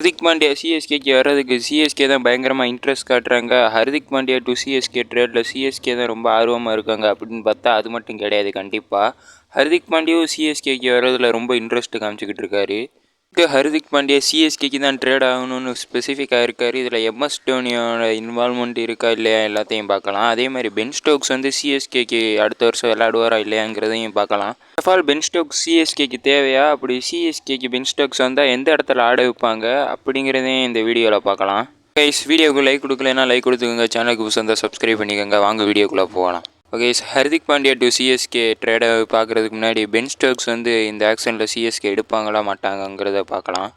ஹர்திக் பாண்டியா சிஎஸ்கேக்கு வர்றதுக்கு சிஎஸ்கே தான் பயங்கரமாக இன்ட்ரெஸ்ட் காட்டுறாங்க. ஹர்திக் பாண்டியா டு சிஎஸ்கே ட்ரேடில் சிஎஸ்கே தான் ரொம்ப ஆர்வமாக இருக்காங்க அப்படின்னு பார்த்தா அது மட்டும் கிடையாது. கண்டிப்பாக ஹர்திக் பாண்டியாவும் சிஎஸ்கேக்கு வர்றதுல ரொம்ப இன்ட்ரெஸ்ட் காமிச்சிக்கிட்டு இருக்காரு. ஹர்திக் பாண்டியா சிஎஸ்கேக்கு தான் ட்ரேட் ஆகணும்னு ஸ்பெசிஃபிக்காக இருக்கார். இதில் எம்எஸ் டோனியோட இன்வால்மெண்ட் இருக்கா இல்லையா எல்லாத்தையும் பார்க்கலாம். அதே மாதிரி பென் ஸ்டோக்ஸ் வந்து சிஎஸ்கேக்கு அடுத்த வருஷம் விளையாடுவாரா இல்லையாங்கிறதையும் பார்க்கலாம். First of all Ben Stokes சிஎஸ்கேக்கு தேவையா, அப்படி சிஎஸ்கேக்கு பென் ஸ்டோக்ஸ் வந்தால் எந்த இடத்துல ஆட வைப்பாங்க அப்படிங்கிறதையும் இந்த வீடியோவில் பார்க்கலாம். கைஸ், வீடியோக்கு லைக் கொடுக்கலன்னா லைக் கொடுத்துக்கோங்க. சேனலுக்கு புதுசாக சப்ஸ்கிரைப் பண்ணிக்கோங்க. வாங்க வீடியோக்குள்ளே போகலாம். Okay, Hardik Pandya to CSK ட்ரேடை பார்க்குறதுக்கு முன்னாடி பென் ஸ்டோக்ஸ் வந்து இந்த ஆக்ஷனில் சிஎஸ்கே எடுப்பாங்களா மாட்டாங்கங்கிறத பார்க்கலாம்.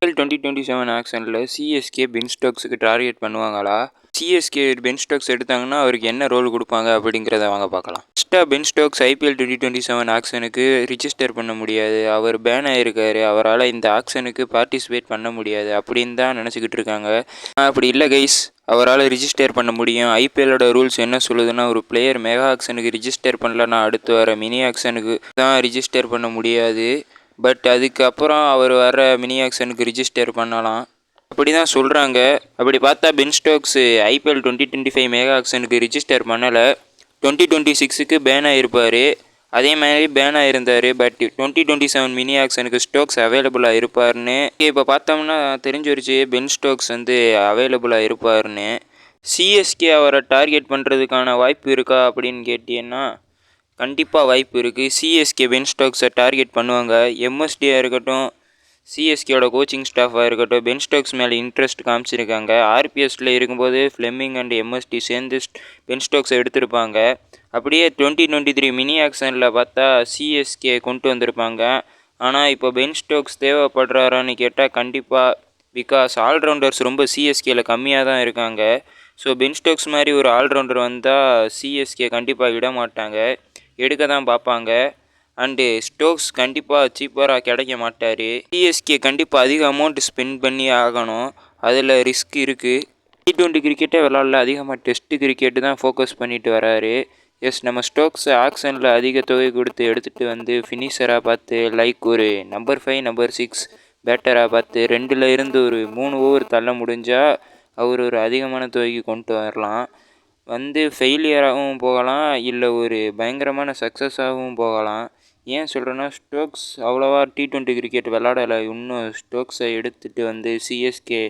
2027 ஆக்ஷனில் சிஎஸ்கே பென் ஸ்டோக்ஸுக்கு டார்கெட் பண்ணுவாங்களா, சிஎஸ்கே பென் ஸ்டோக்ஸ் எடுத்தாங்கன்னா அவருக்கு என்ன ரோல் கொடுப்பாங்க அப்படிங்கிறத வாங்க பார்க்கலாம். ஃபஸ்ட்டாக பென் ஸ்டோக்ஸ் ஐபிஎல் 2027 ஆக்ஷனுக்கு ரிஜிஸ்டர் பண்ண முடியாது. அவர் பேன் ஆகிருக்காரு. அவரால் இந்த ஆக்ஷனுக்கு பார்ட்டிசிபேட் பண்ண முடியாது அப்படின்னு தான் நினச்சிக்கிட்டு இருக்காங்க. அப்படி இல்லை கைஸ், அவரால் ரிஜிஸ்டர் பண்ண முடியும். ஐபிஎல்லோட ரூல்ஸ் என்ன சொல்லுதுன்னா, ஒரு பிளேயர் மெகா ஆக்ஷனுக்கு ரிஜிஸ்டர் பண்ணலன்னா அடுத்து வர மினி ஆக்ஷனுக்கு தான் ரிஜிஸ்டர் பண்ண முடியாது. பட் அதுக்கப்புறம் அவர் வர மினி ஆக்ஷனுக்கு ரிஜிஸ்டர் பண்ணலாம் அப்படி தான் சொல்கிறாங்க. அப்படி பார்த்தா பென் ஸ்டோக்ஸு ஐபிஎல் 2025 மெகா ஆக்ஷனுக்கு ரிஜிஸ்டர் பண்ணலை. 2026க்கு பேன் ஆகிருப்பார். அதே மாதிரி பேன் ஆகிருந்தார். பட் 2027 மினி ஆக்ஷனுக்கு ஸ்டோக்ஸ் அவைலபிளாக இருப்பார்னு இப்போ பார்த்தோம்னா தெரிஞ்சிருச்சு. பென் ஸ்டோக்ஸ் வந்து அவைலபிளாக இருப்பார்னு. சிஎஸ்கே அவரை டார்கெட் பண்ணுறதுக்கான வாய்ப்பு இருக்கா அப்படின்னு கேட்டீங்கன்னா கண்டிப்பாக வாய்ப்பு இருக்குது. சிஎஸ்கே பென் ஸ்டோக்ஸை டார்கெட் பண்ணுவாங்க. எம்எஸ்டியாக இருக்கட்டும், சிஎஸ்கேயோட கோச்சிங் ஸ்டாஃபாக இருக்கட்டும், பென் ஸ்டோக்ஸ் மேலே இன்ட்ரெஸ்ட் காமிச்சிருக்காங்க. ஆர்பிஎஸ்சில் இருக்கும்போது ஃப்ளெமிங் அண்ட் எம்எஸ்டி சேர்ந்து பென் ஸ்டோக்ஸை எடுத்திருப்பாங்க. அப்படியே 2023 மினி ஆக்ஷனில் பார்த்தா சிஎஸ்கே கொண்டு வந்திருப்பாங்க. ஆனால் இப்போ பென் ஸ்டோக்ஸ் தேவைப்படுறாரான்னு கேட்டால் கண்டிப்பாக, பிகாஸ் ஆல்ரவுண்டர்ஸ் ரொம்ப சிஎஸ்கேயில் கம்மியாக தான் இருக்காங்க. ஸோ பென் ஸ்டோக்ஸ் மாதிரி ஒரு ஆல்ரவுண்டர் வந்தால் சிஎஸ்கே கண்டிப்பாக விட மாட்டாங்க, எடுக்க தான் பார்ப்பாங்க. அண்டு ஸ்டோக்ஸ் கண்டிப்பாக சீப்பராக கிடைக்க மாட்டார். சிஎஸ்கே கண்டிப்பாக அதிக அமௌண்ட் ஸ்பெண்ட் பண்ணி ஆகணும். அதில் ரிஸ்க் இருக்குது. T20 கிரிக்கெட்டே விளாட்ல, அதிகமாக டெஸ்ட்டு கிரிக்கெட்டு தான் ஃபோக்கஸ் பண்ணிட்டு வராரு. எஸ், நம்ம ஸ்டோக்ஸ் ஆக்ஷனில் அதிக தொகை கொடுத்து எடுத்துகிட்டு வந்து ஃபினிஷராக பார்த்து, லைக் ஒரு நம்பர் 5 நம்பர் 6 பேட்டராக பார்த்து 2ல் இருந்து ஒரு 3 ஓவர் தள்ள முடிஞ்சால் அவர் ஒரு அதிகமான தொகைக்கு கொண்டு வரலாம். வந்து ஃபெயிலியராகவும் போகலாம், இல்லை ஒரு பயங்கரமான சக்ஸஸாகவும் போகலாம். ஏன் சொல்கிறேன்னா, ஸ்டோக்ஸ் அவ்வளோவா T20 கிரிக்கெட் விளாடலை. இன்னும் ஸ்டோக்ஸை எடுத்துகிட்டு வந்து சிஎஸ்கே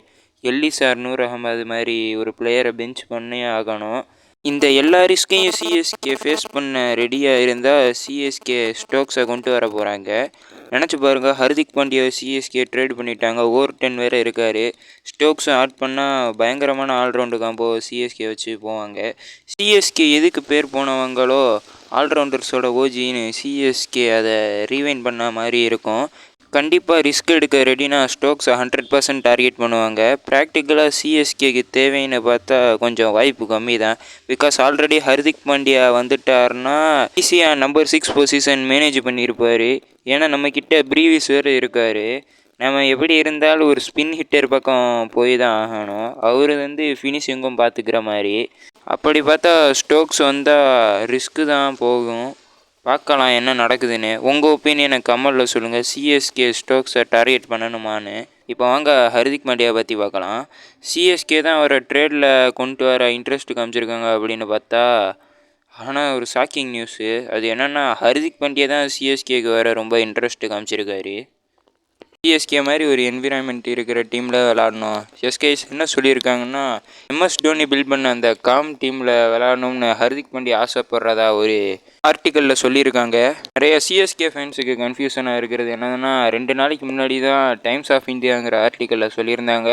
எல்லிசார் நூர் அகமது மாதிரி ஒரு பிளேயரை பெஞ்ச் பண்ணே ஆகணும். இந்த எல்லா ரிஸ்கையும் சிஎஸ்கே ஃபேஸ் பண்ண ரெடியாக இருந்தால் சிஎஸ்கே ஸ்டோக்ஸை கொண்டு வர போகிறாங்க. நினச்சி பாருங்கள், ஹர்திக் பாண்டியா சிஎஸ்கே ட்ரேட் பண்ணிட்டாங்க. ஓவர் 10 வேறு இருக்கார். ஸ்டோக்ஸும் ஆட் பண்ணால் பயங்கரமான ஆல்ரவுண்டு காம்போ சிஎஸ்கே வச்சு போவாங்க. சிஎஸ்கே எதுக்கு பேர் போனவங்களோ ஆல்ரவுண்டர்ஸோட ஓஜின்னு சிஎஸ்கே அதை ரீவைண்ட் பண்ண மாதிரி இருக்கும். கண்டிப்பாக ரிஸ்க் எடுக்க ரெடினா ஸ்டோக்ஸை 100% டார்கெட் பண்ணுவாங்க. ப்ராக்டிக்கலாக சிஎஸ்கேக்கு தேவைன்னு பார்த்தா கொஞ்சம் வாய்ப்பு கம்மி தான். பிகாஸ் ஆல்ரெடி ஹர்திக் பாண்டியா வந்துட்டார்னா ஈஸியாக நம்பர் 6 பொசிஷன் மேனேஜ் பண்ணியிருப்பார். ஏன்னா நம்மக்கிட்ட ப்ரீவிஸ் வேறு இருக்கார். நம்ம எப்படி இருந்தாலும் ஒரு ஸ்பின் ஹிட்டர் பக்கம் போய் தான் ஆகணும். அவர் வந்து ஃபினிஷிங்கும் பார்த்துக்கிற மாதிரி. அப்படி பார்த்தா ஸ்டோக்ஸ் வந்தால் ரிஸ்க்கு தான் போகும். பார்க்கலாம் என்ன நடக்குதுன்னு. உங்கள் ஒப்பீனியனை கமெண்டில் சொல்லுங்கள். சிஎஸ்கே ஸ்டோக்ஸை டார்கெட் பண்ணணுமான்னு. இப்போ வாங்க ஹர்திக் பாண்டியா பற்றி பார்க்கலாம். சிஎஸ்கே தான் அவரை ட்ரேடில் கொண்டு வர இன்ட்ரெஸ்ட் காமிச்சிருக்காங்க அப்படின்னு பார்த்தா, ஆனால் ஒரு ஷாக்கிங் நியூஸு. அது என்னென்னா, ஹர்திக் பாண்டியா தான் சிஎஸ்கேக்கு வர ரொம்ப இன்ட்ரெஸ்ட் காமிச்சிருக்காரு. சிஎஸ்கே மாதிரி ஒரு என்விரான்மெண்ட் இருக்கிற டீமில் விளாடணும். எஸ்கேஸ் என்ன சொல்லியிருக்காங்கன்னா, எம்எஸ் டோனி பில்ட் பண்ண அந்த காம் டீமில் விளாடணும்னு ஹர்திக் பாண்டியா ஆசைப்படுறதா ஒரு ஆர்டிக்கலில் சொல்லியிருக்காங்க. நிறைய சிஎஸ்கே ஃபேன்ஸுக்கு கன்ஃபியூஷனாக இருக்கிறது என்னதுன்னா, 2 நாளைக்கு முன்னாடி தான் டைம்ஸ் ஆஃப் இந்தியாங்கிற ஆர்டிக்கலில் சொல்லியிருந்தாங்க,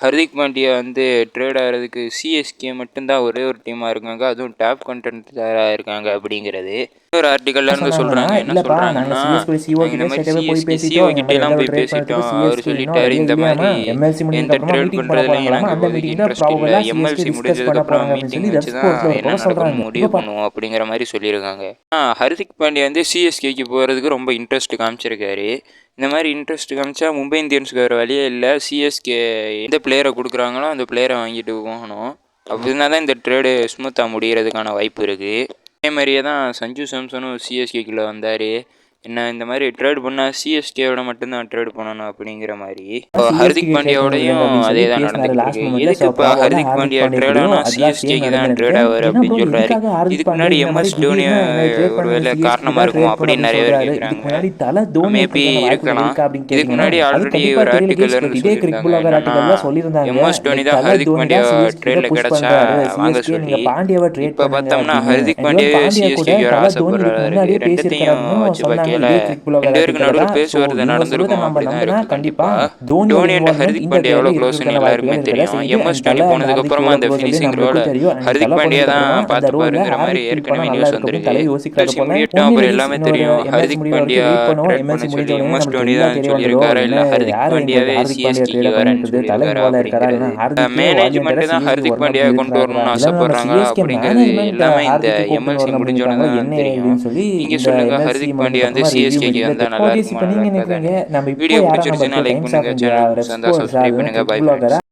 ஹர்திக் பாண்டியா வந்து ட்ரேட் ஆகிறதுக்கு சிஎஸ்கே மட்டும்தான் ஒரே ஒரு டீமாக இருக்காங்க, அதுவும் டாப் கண்டென்டராக இருக்காங்க அப்படிங்கிறது. ஒரு ஆர்டிக்கல்ல இருந்து சொல்கிறாங்க. என்ன சொல்கிறாங்கன்னா, இந்த மாதிரி சிஎஸ்கே சிஓ கிட்டேலாம் போய் பேசிட்டோம். அவர் சொல்லிட்டாரு, இந்த மாதிரி எந்த ட்ரேட் பண்ணுறதுலையும் எனக்கு இப்போதைக்கு இன்ட்ரெஸ்ட் இல்லை, எம்எல்சி முடிஞ்சதுக்கப்புறம் மீட்டிங் வச்சு தான் என்ன நடக்கும்னு முடிவு பண்ணுவோம் அப்படிங்கிற மாதிரி சொல்லியிருக்காங்க. ஹர்திக் பாண்டியா வந்து சிஎஸ்கேக்கு போகிறதுக்கு ரொம்ப இன்ட்ரெஸ்ட் காமிச்சிருக்காரு. இந்த மாதிரி இன்ட்ரெஸ்ட் காமிச்சா மும்பை இந்தியன்ஸுக்கு வேறு வழியே இல்லை. சிஎஸ்கே எந்த பிளேயரை கொடுக்குறாங்களோ அந்த பிளேயரை வாங்கிட்டு போகணும். அப்படின்னா தான் இந்த ட்ரேடு ஸ்மூத்தாக முடிகிறதுக்கான வாய்ப்பு இருக்குது. அதே மாதிரியே தான் சஞ்சு சாம்சனும் சிஎஸ்கேக்குள்ளே வந்தார். என்ன இந்த மாதிரி ட்ரேட் பண்ணால் சிஎஸ்கேவோட மட்டும்தான் ட்ரேட் பண்ணணும் அப்படிங்கிற மாதிரி. இப்போ சிஎஸ்கே ஹர்திக் பாண்டியாவோடையும் அதே தான் நடந்துகிட்டு இருக்கு. எதுக்கு இப்போ ஹர்திக் பாண்டியா ட்ரேடானா சிஎஸ்கேக்கு தான் ட்ரேட் ஆவார் அப்படின்னு சொல்கிறாரு. இதுக்கு முன்னாடி MS தோனி ஒருவேளை காரணமாக இருக்குமோ அப்படின்னு நிறைய பேர் கேட்குறாங்க. மேபி இருக்கலாம். இதுக்கு முன்னாடி ஆல்ரெடி ஒரு ஆர்டிக்கல் இருந்து சொல்லியிருந்தாங்க MS தோனி தான் ஹர்திக் பாண்டியா ட்ரேடில் கிடச்சா வாங்க சொல்லி. இப்போ பார்த்தோம்னா ஹர்திக் பாண்டியா சிஎஸ்கேக்கு வர ஆசைப்படுறாரு. ரெண்டுத்தையும் வச்சு பார்க்கல 2 பேருக்கு நடுவில் பேசுவது நடந்திருக்கும் அப்படிதான் இருக்கு. கண்டிப்பா தோனி அண்ட் ஹர்திக் பாண்டியா எவ்வளோ க்ளோஸ்னு எல்லாருக்குமே தெரியும். MS தோனி போனதுக்கு அப்புறமா அந்த ஃபினிஷிங் ரோல ஹர்திக் பாண்டியா தான் பார்த்துப்பாருங்கிற மாதிரி ஏற்கனவே நியூஸ் வந்திருக்கு. முடியட்டும், அப்புறம் எல்லாமே தெரியும். ஹர்திக் பாண்டியா ட்ரேட் பண்ண சொல்லி MS தோனி தான் சொல்லியிருக்காரா இல்லை ஹர்திக் பாண்டியாவே சிஎஸ்கேக்கு வரேன்னு சொல்லியிருக்காரா அப்படிங்கிறது. மேனேஜ்மெண்ட் தான் ஹர்திக் பாண்டியா கொண்டு வரணும்னு ஆசைப்படுறாங்களா அப்படிங்கிறது எல்லாமே இந்த MLC முடிஞ்சோன்னு தான் தெரியும். நீங்க சொல்லுங்க, ஹர்திக் பாண்டியா வந்து சிஎஸ்கேக்கு வந்தால் நல்லா இருக்குமா, நல்லா இருக்காதான்னு. வீடியோ பிடிச்சிருச்சுன்னா லைக் பண்ணுங்க, சேனல் சப்ஸ்கிரைப் பண்ணுங்க. Bye friends.